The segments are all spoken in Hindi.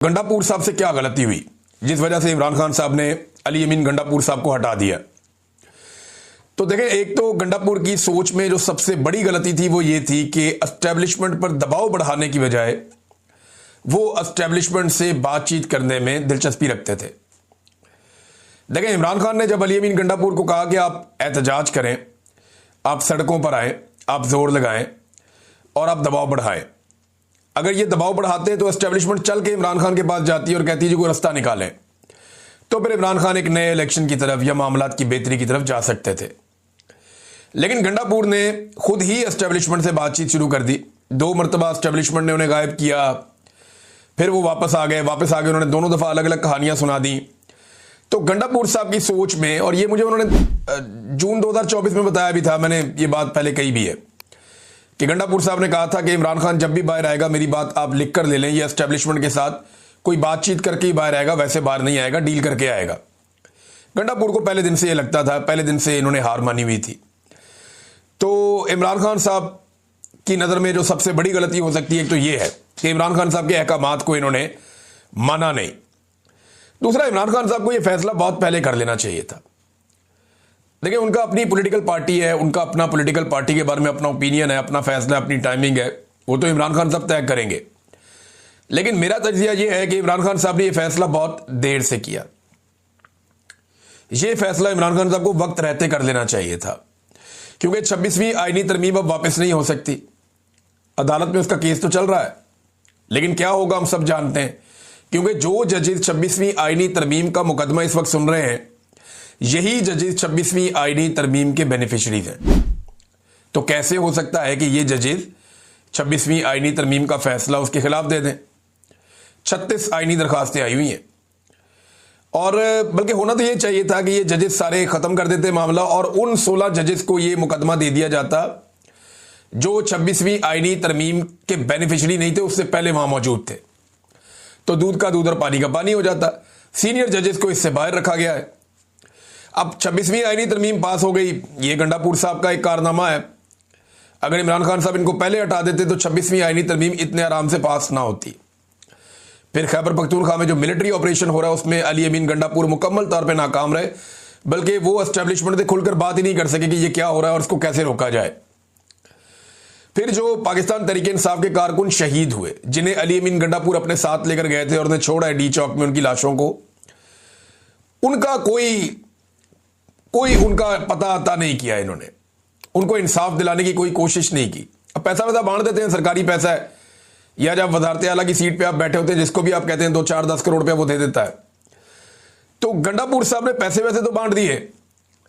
गंडापुर साहब से क्या गलती हुई जिस वजह से इमरान खान साहब ने अली अमीन गंडापुर साहब को हटा दिया? तो देखें, एक तो गंडापुर की सोच में जो सबसे बड़ी गलती थी वो ये थी कि एस्टेब्लिशमेंट पर दबाव बढ़ाने की बजाय वो एस्टेब्लिशमेंट से बातचीत करने में दिलचस्पी रखते थे। देखें, इमरान खान ने जब अली अमीन गंडापुर को कहा कि आप एहतजाज करें, आप सड़कों पर आएं, आप जोर लगाएं और आप दबाव बढ़ाएं, अगर ये दबाव बढ़ाते तो एस्टेब्लिशमेंट चल के इमरान खान के पास जाती और कहती जी कोई रास्ता निकालें, तो फिर इमरान खान एक नए इलेक्शन की तरफ या मामलात की बेहतरी की तरफ जा सकते थे। लेकिन गंडापुर ने खुद ही एस्टेब्लिशमेंट से बातचीत शुरू कर दी। 2 मरतबा एस्टेब्लिशमेंट ने उन्हें गायब किया, फिर वो वापस आ गए उन्होंने दोनों दफा अलग अलग कहानियां सुना दी। तो गंडापुर साहब की सोच में, और ये मुझे उन्होंने जून 2024 में बताया भी था, मैंने ये बात पहले कही भी है कि गंडापुर साहब ने कहा था कि इमरान खान जब भी बाहर आएगा मेरी बात आप लिख कर ले लें, ये एस्टेब्लिशमेंट के साथ कोई बातचीत करके ही बाहर आएगा, वैसे बाहर नहीं आएगा, डील करके आएगा। गंडापुर को पहले दिन से ये लगता था, पहले दिन से इन्होंने हार मानी हुई थी। तो इमरान खान साहब की नज़र में जो सबसे बड़ी गलती हो सकती है, एक तो ये है कि इमरान खान साहब के अहकामात को इन्होंने माना नहीं। दूसरा, इमरान खान साहब को यह फैसला बहुत पहले कर लेना चाहिए था। देखिए, उनका अपनी पॉलिटिकल पार्टी है, उनका अपना पॉलिटिकल पार्टी के बारे में अपना ओपिनियन है, अपना फैसला, अपनी टाइमिंग है, वो तो इमरान खान साहब तय करेंगे। लेकिन मेरा तजिया यह है कि इमरान खान साहब ने यह फैसला बहुत देर से किया। यह फैसला इमरान खान साहब को वक्त रहते कर लेना चाहिए था, क्योंकि 26वीं आईनी तरमीम अब वापस नहीं हो सकती। अदालत में उसका केस तो चल रहा है, लेकिन क्या होगा हम सब जानते हैं, क्योंकि जो जजेस 26वीं आईनी तरमीम का मुकदमा इस वक्त सुन रहे हैं, यही जजेस 26वीं आईनी तरमीम के बेनिफिशरीज हैं। तो कैसे हो सकता है कि ये जजेस 26वीं आईनी तरमीम का फैसला उसके खिलाफ दे दें? 36 आईनी दरखास्तें आई हुई हैं, और बल्कि होना तो ये चाहिए था कि ये जजेस सारे खत्म कर देते मामला और उन 16 जजेस को ये मुकदमा दे दिया जाता जो 26वीं आईनी तरमीम के बेनिफिशरी नहीं थे, उससे पहले वहां मौजूद थे। तो दूध का दूध और पानी का पानी हो जाता। सीनियर जजेस को इससे बाहर रखा गया है। अब 26वीं आईनी तरमीम पास हो गई, ये गंडापुर साहब का एक कारनामा है। अगर इमरान खान साहब इनको पहले हटा देते तो 26वीं आईनी तरमीम इतने आराम से पास ना होती। फिर खैबर पख्तूनख्वा में जो मिलिट्री ऑपरेशन हो रहा है उसमें अली अमीन गंडापुर मुकम्मल तौर पे नाकाम रहे, बल्कि वो एस्टेब्लिशमेंट से खुलकर बात ही नहीं कर सके कि ये क्या हो रहा है और इसको कैसे रोका जाए। फिर जो पाकिस्तान तहरीक इंसाफ के कारकुन शहीद हुए, जिन्हें अली अमीन गंडापुर अपने साथ लेकर गए थे और उन्हें छोड़ा है डी चौक में उनकी लाशों को, उनका कोई उनका पता आता नहीं किया इन्होंने, उनको इंसाफ दिलाने की कोई कोशिश नहीं की। अब पैसा वैसा बांट देते हैं, सरकारी पैसा है, या जब वजारत आला की सीट पे आप बैठे होते हैं, जिसको भी आप कहते हैं 2, 4, 10 करोड़ रुपया वो दे देता है। तो गंडापुर साहब ने पैसे वैसे तो बांट दिए,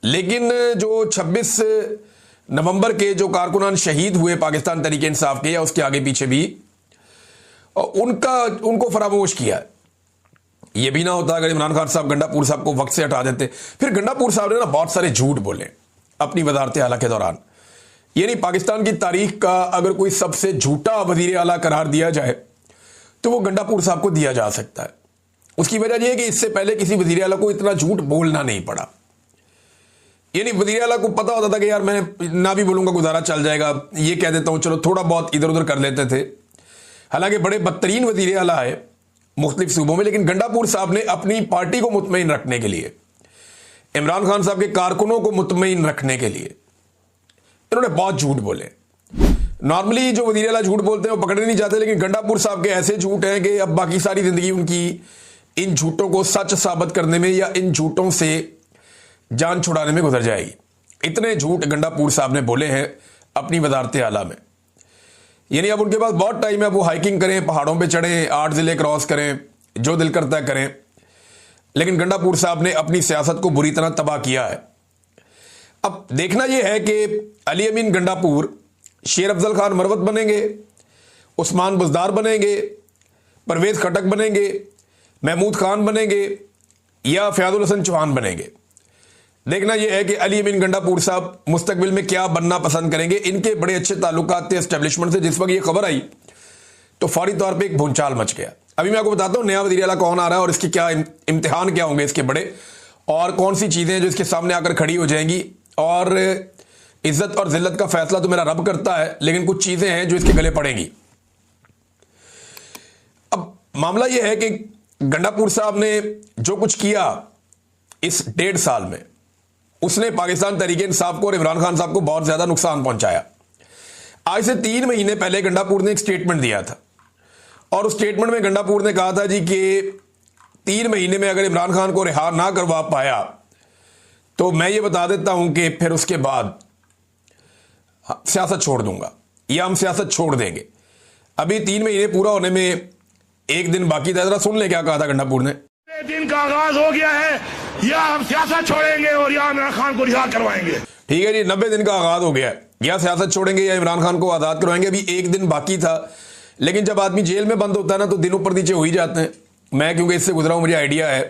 लेकिन जो 26 नवंबर के जो कारकुनान शहीद हुए पाकिस्तान तहरीक इंसाफ के या उसके आगे पीछे भी, उनको फरामोश किया। यह भी ना होता अगर इमरान खान साहब गंडापुर साहब को वक्त से हटा देते। फिर गंडापुर साहब ने ना बहुत सारे झूठ बोले अपनी वजारत आला के दौरान। यानी पाकिस्तान की तारीख का अगर कोई सबसे झूठा वजीर आला करार दिया जाए तो वो गंडापुर साहब को दिया जा सकता है। उसकी वजह यह है कि इससे पहले किसी वजीर आला को इतना झूठ बोलना नहीं पड़ा। यानी वजीर आला को पता होता था कि यार मैं ना भी बोलूंगा गुजारा चल जाएगा, ये कह देता हूं, चलो थोड़ा बहुत इधर उधर कर लेते थे। हालांकि बड़े बदतरीन वजीर आला है मुख्तलिफ सूबों में, लेकिन गंडापुर साहब ने अपनी पार्टी को मुतमईन रखने के लिए, इमरान खान साहब के कारकुनों को मुतमईन रखने के लिए इन्होंने बहुत झूठ बोले। नॉर्मली जो वजीर आला झूठ बोलते हैं वो पकड़े नहीं जाते, लेकिन गंडापुर साहब के ऐसे झूठ हैं कि अब बाकी सारी जिंदगी उनकी इन झूठों को सच साबित करने में या इन झूठों से जान छुड़ाने में गुजर जाएगी। इतने झूठ गंडापुर साहब ने बोले हैं अपनी वजारत आला में। यानी अब उनके पास बहुत टाइम है, वो हाइकिंग करें, पहाड़ों पे चढ़ें, 8 जिले क्रॉस करें, जो दिल करता है करें। लेकिन गंडापुर साहब ने अपनी सियासत को बुरी तरह तबाह किया है। अब देखना यह है कि अली अमीन गंडापुर शेर अफजल खान मरवत बनेंगे, उस्मान बुज़दार बनेंगे, परवेज खटक बनेंगे, महमूद खान बनेंगे या फयाजुल हसन चौहान बनेंगे। देखना यह है कि अली अमीन गंडापुर साहब मुस्तकबिल में क्या बनना पसंद करेंगे। इनके बड़े अच्छे ताल्लुकात थे एस्टेब्लिशमेंट से। जिस वक्त ये खबर आई तो फौरी तौर पे एक भूचाल मच गया। अभी मैं आपको बताता हूं नया वज़ीर आला कौन आ रहा है और इसके क्या इम्तिहान क्या होंगे इसके बड़े, और कौन सी चीजें हैं जो इसके सामने आकर खड़ी हो जाएंगी। और इज्जत और जिल्लत का फैसला तो मेरा रब करता है, लेकिन कुछ चीजें हैं जो इसके गले पड़ेंगी। अब मामला यह है कि गंडापुर साहब ने जो कुछ किया इस 1.5 साल में, उसने पाकिस्तान तहरीक इंसाफ को और इमरान खान साहब को बहुत ज्यादा नुकसान पहुंचाया। आज से 3 महीने पहले गंडापुर ने एक स्टेटमेंट दिया था और उस स्टेटमेंट में गंडापुर ने कहा था जी कि 3 महीने में अगर इमरान खान को रिहा ना करवा पाया तो मैं ये बता देता हूं कि फिर उसके बाद सियासत छोड़ दूंगा या हम सियासत छोड़ देंगे। अभी 3 महीने पूरा होने में 1 दिन बाकी था। जरा सुन ले क्या कहा था गंडापुर ने। दिन का आगाज हो गया है, या हम सियासत छोड़ेंगे और या इमरान खान को रिहा करवाएंगे। ठीक है जी, 90 दिन का आगाज हो गया है, या सियासत छोड़ेंगे या इमरान खान को आजाद करवाएंगे। अभी 1 दिन बाकी था, लेकिन जब आदमी जेल में बंद होता है ना तो दिन ऊपर नीचे हो ही जाते हैं। मैं क्योंकि इससे गुजरा हूं, मुझे आइडिया है।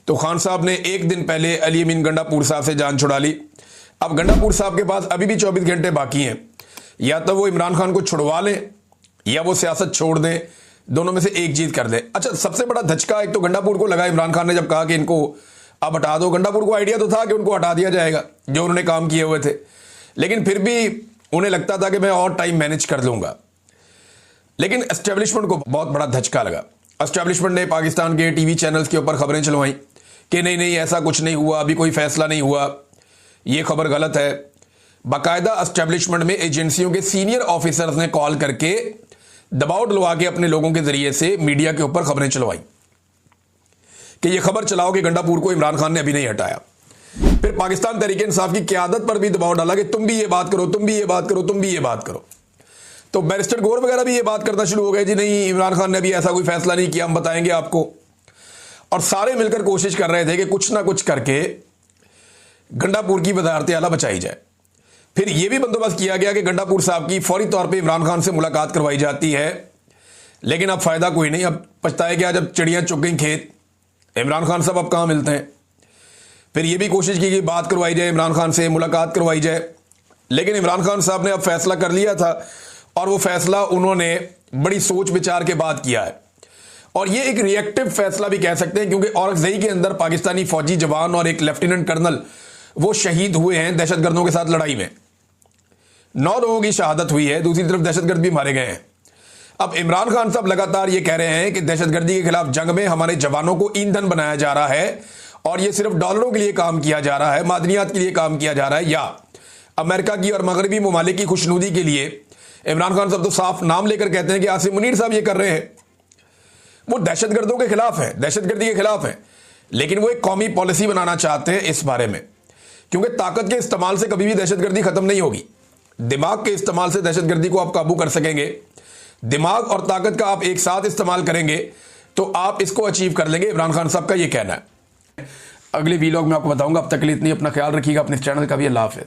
तो खान साहब ने 1 दिन पहले अली अमीन गंडापुर साहब से जान छुड़ा ली। अब गंडापुर साहब के पास अभी भी 24 घंटे बाकी हैं, या तो वो इमरान खान को छुड़वा लें या वो सियासत छोड़ दें, दोनों में से एक चीज कर दें। अच्छा, सबसे बड़ा धचका एक तो गंडापुर को लगा इमरान खान ने जब कहा कि इनको अब हटा दो। गंडापुर को आइडिया तो था कि उनको हटा दिया जाएगा जो उन्होंने काम किए हुए थे, लेकिन फिर भी उन्हें लगता था कि मैं और टाइम मैनेज कर लूंगा। लेकिन एस्टेब्लिशमेंट को बहुत बड़ा धचका लगा। एस्टेब्लिशमेंट ने पाकिस्तान के टीवी चैनल्स के ऊपर खबरें चलवाई कि नहीं नहीं ऐसा कुछ नहीं हुआ, अभी कोई फैसला नहीं हुआ, यह खबर गलत है। बाकायदा एस्टेब्लिशमेंट में एजेंसियों के सीनियर ऑफिसर्स ने कॉल करके दबाव डलवा के अपने लोगों के जरिए से मीडिया के ऊपर खबरें चलवाई कि यह खबर चलाओ कि गंडापुर को इमरान खान ने अभी नहीं हटाया। फिर पाकिस्तान तहरीक इंसाफ की क़यादत पर भी दबाव डाला कि तुम भी ये बात करो, तुम भी ये बात करो, तुम भी ये बात करो। तो बैरिस्टर गौर वगैरह भी ये बात करना शुरू हो गए, जी नहीं इमरान खान ने अभी ऐसा कोई फैसला नहीं किया, हम बताएंगे आपको। और सारे मिलकर कोशिश कर रहे थे कि कुछ ना कुछ करके गंडापुर की वजारत आला बचाई जाए। फिर यह भी बंदोबस्त किया गया कि गंडापुर साहब की फौरी तौर पे इमरान खान से मुलाकात करवाई जाती है, लेकिन अब फायदा कोई नहीं। अब पछताए क्या जब चिड़ियां चुग गई खेत, इमरान खान साहब अब कहां मिलते हैं। फिर यह भी कोशिश की कि बात करवाई जाए, इमरान खान से मुलाकात करवाई जाए, लेकिन इमरान खान साहब ने अब फैसला कर लिया था और वो फैसला उन्होंने बड़ी सोच विचार के बाद किया है। और ये एक रिएक्टिव फैसला भी कह सकते हैं, क्योंकि औरंगजेई के अंदर पाकिस्तानी फौजी जवान और एक लेफ्टिनेंट कर्नल वो शहीद हुए हैं दहशतगर्दों के साथ लड़ाई में। 9 लोगों की शहादत हुई है, दूसरी तरफ दहशतगर्द भी मारे गए हैं। अब इमरान खान साहब लगातार ये कह रहे हैं कि दहशतगर्दी के खिलाफ जंग में हमारे जवानों को ईंधन बनाया जा रहा है और ये सिर्फ डॉलरों के लिए काम किया जा रहा है, मादनियात के लिए काम किया जा रहा है, या अमेरिका की और मगरबी ममालिक की खुशनुदी के लिए। इमरान खान साहब तो साफ नाम लेकर कहते हैं कि आसिम मुनीर साहब ये कर रहे हैं, वो दहशतगर्दों के खिलाफ है, दहशतगर्दी के खिलाफ है, लेकिन वो एक कौमी पॉलिसी बनाना चाहते हैं इस बारे में, क्योंकि ताकत के इस्तेमाल से कभी भी दहशतगर्दी खत्म नहीं होगी। दिमाग के इस्तेमाल से दहशतगर्दी को आप काबू कर सकेंगे। दिमाग और ताकत का आप एक साथ इस्तेमाल करेंगे तो आप इसको अचीव कर लेंगे, इमरान खान साहब का ये कहना है। अगले वीलॉग में आपको बताऊंगा। अब तक के लिए इतनी, अपना ख्याल रखिएगा, अपने चैनल का भी। अल्लाह हाफिज़।